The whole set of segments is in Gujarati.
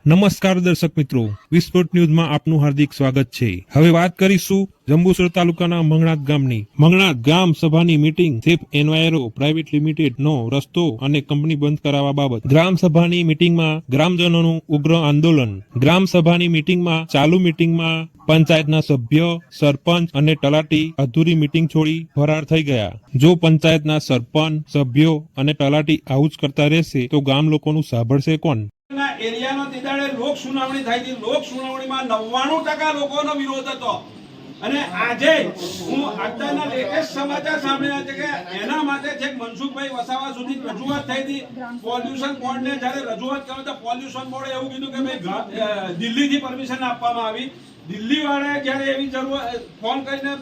નમસ્કાર દર્શક મિત્રો, વિસ્ફોટ ન્યૂઝમાં આપનું હાર્દિક સ્વાગત છે। હવે વાત કરીશું જંબુસર તાલુકાના મંગણાત ગામની। મંગણાત ગ્રામ સભાની meeting Safe Enviro private limited નો રસ્તો અને કંપની બંધ કરાવવા બાબત ગ્રામ સભાની મીટિંગમાં ગ્રામજનોનું ઉગ્ર આંદોલન। ગ્રામ સભાની મીટિંગમાં ચાલુ મીટિંગમાં પંચાયતના સભ્ય, સરપંચ અને તલાટી અધૂરી મીટિંગ છોડી ફરાર થઈ ગયા। જો પંચાયતના સરપંચ, સભ્યો અને તલાટી આવું જ કરતા રહેશે તો ગામ લોકોનું સાંભળશે કોણ? એરિયાનો તેદાડે લોક સુનાવણી થઈ હતી। લોક સુનાવણીમાં 99% લોકોનો વિરોધ હતો અને આજે હું અત્યારના લેટેસ્ટ સમાચાર સાંભળ્યા છે કે એના માટે છેક મનસુખભાઈ વસાવા સુધી રજૂઆત થઈ હતી। પોલ્યુશન બોર્ડને જ્યારે રજૂઆત કરો તો પોલ્યુશન બોર્ડે એવું કીધું કે ભાઈ દિલ્હીથી પરમિશન આપવામાં આવી। દિલ્હી વાળાએ જ્યારે એવી જરૂર ફોન કરીને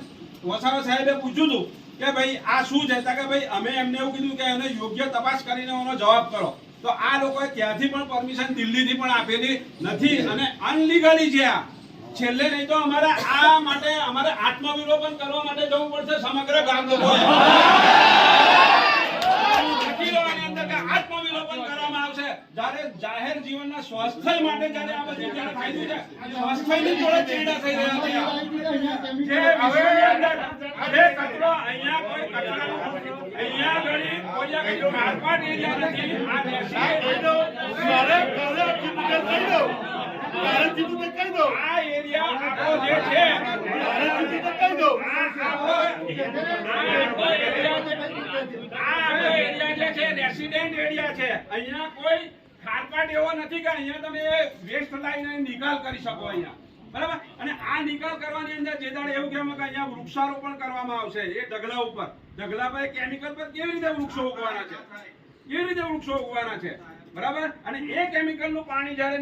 વસાવા સાહેબે પૂછ્યું હતું કે ભાઈ આ શું છે, કે ભાઈ અમે એમને એવું કીધું કે એને યોગ્ય તપાસ કરીને એનો જવાબ કરો। તો આ લોકોએ ક્યાંથી પણ પરમિશન દિલ્હીથી પણ આપેલી નથી અને અનલીગલી છે આ। છેલ્લે નહીં તો અમારે આ માટે અમારે આત્મવિલોપન કરવા માટે જવું પડશે સમગ્ર ગામ લોકોએ। આત્મવિલોપન કરવામાં આવશે જ્યારે જાહેર જીવનના સ્વાસ્થ્ય માટે જ્યારે આ બધું જ્યારે થઈ છે સ્વાસ્થ્યની જોડે ચેડા થઈ રહ્યા છે। હવે આજે કચરો અહીંયા કોઈ કચરાનો અહીંયા ગળી કોઈ માર્કેટ એરિયા નથી। આ બેસી આ એરિયા આપણો જે છે રેસિડેન્ટ એરિયા છે। અહીંયા કોઈ ખારપાટ એવો નથી કે અહીંયા તમે વેસ્ટ લાઈને નિકાલ કરી શકો અહીંયા, બરાબર। અને આ નિકાલ કરવાની અંદર જે દાડે એવું કહેવામાં કે અહીંયા વૃક્ષારોપણ કરવામાં આવશે એ ઢગલા ઉપર, ઢગલા પર કેમિકલ પર કેવી રીતે વૃક્ષો ઉગવાના છે, કેવી રીતે વૃક્ષો ઉગવાના છે, બરાબર। અને એ કેમિકલ નું પાણી જ્યારે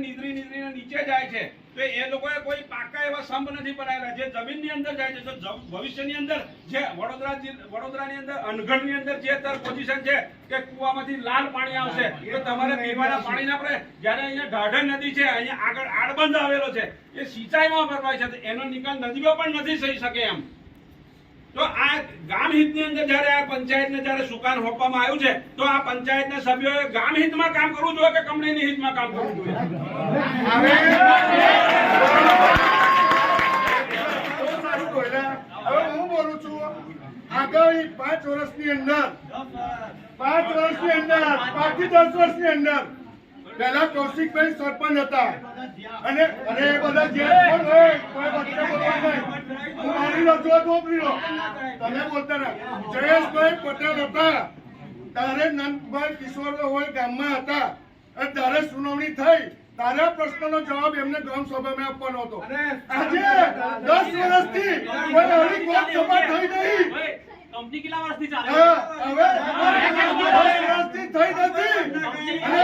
નીચે જાય છે તો એ લોકોએ કોઈ પાકા એવા સંપ નથી બનાવેલા જે જમીનની અંદર જાય છે। તો ભવિષ્યની અંદર જે વડોદરાની અંદર અનગઢની અંદર જે પોઝિશન છે કે કુવામાંથી લાલ પાણી આવશે તો તમારે પીવાના પાણીના પર જ્યારે અહીંયા ગાઢર નદી છે, અહીંયા આગળ આડબંધ આવેલો છે, એ સિંચાઈમાં ભરવાય છે તો એનો નિકાલ નદીમાં પણ નથી થઈ શકે એમ। તો આ ગામ હિતની અંદર જ્યારે આ પંચાયતને જ્યારે સુકાન હોપવામાં આવ્યું છે તો આ પંચાયતના સભ્યોએ ગામ હિતમાં કામ કરવું જોઈએ કે કંપનીની હિતમાં કામ કરવું જોઈએ? હવે હું બોલું છું, આગામી 5 વર્ષની અંદર 5 થી 10 વર્ષની અંદર પહેલા કૌશિકભાઈ સરપંચ હતા અને એ બધા જે પણ હોય કોઈ વચ્ચે બોલવા નહીં, હું મારી રજૂઆત મોકલી લો, તમે બોલતા ના। જયેશભાઈ પટેલ હતા ત્યારે નંદભાઈ કિશોરભાઈ હોય ગામમાં હતા અને ત્યારે સુનાવણી થઈ તારે પ્રશ્નનો જવાબ એમને ગ્રામ સભામાં આપવાનો હતો। આજે 10 વર્ષથી કોઈ હળી કોઈ સભા થઈ નહીં। કંપની કેટલા વર્ષથી ચાલે? હવે 10 વર્ષથી થઈ નથી અને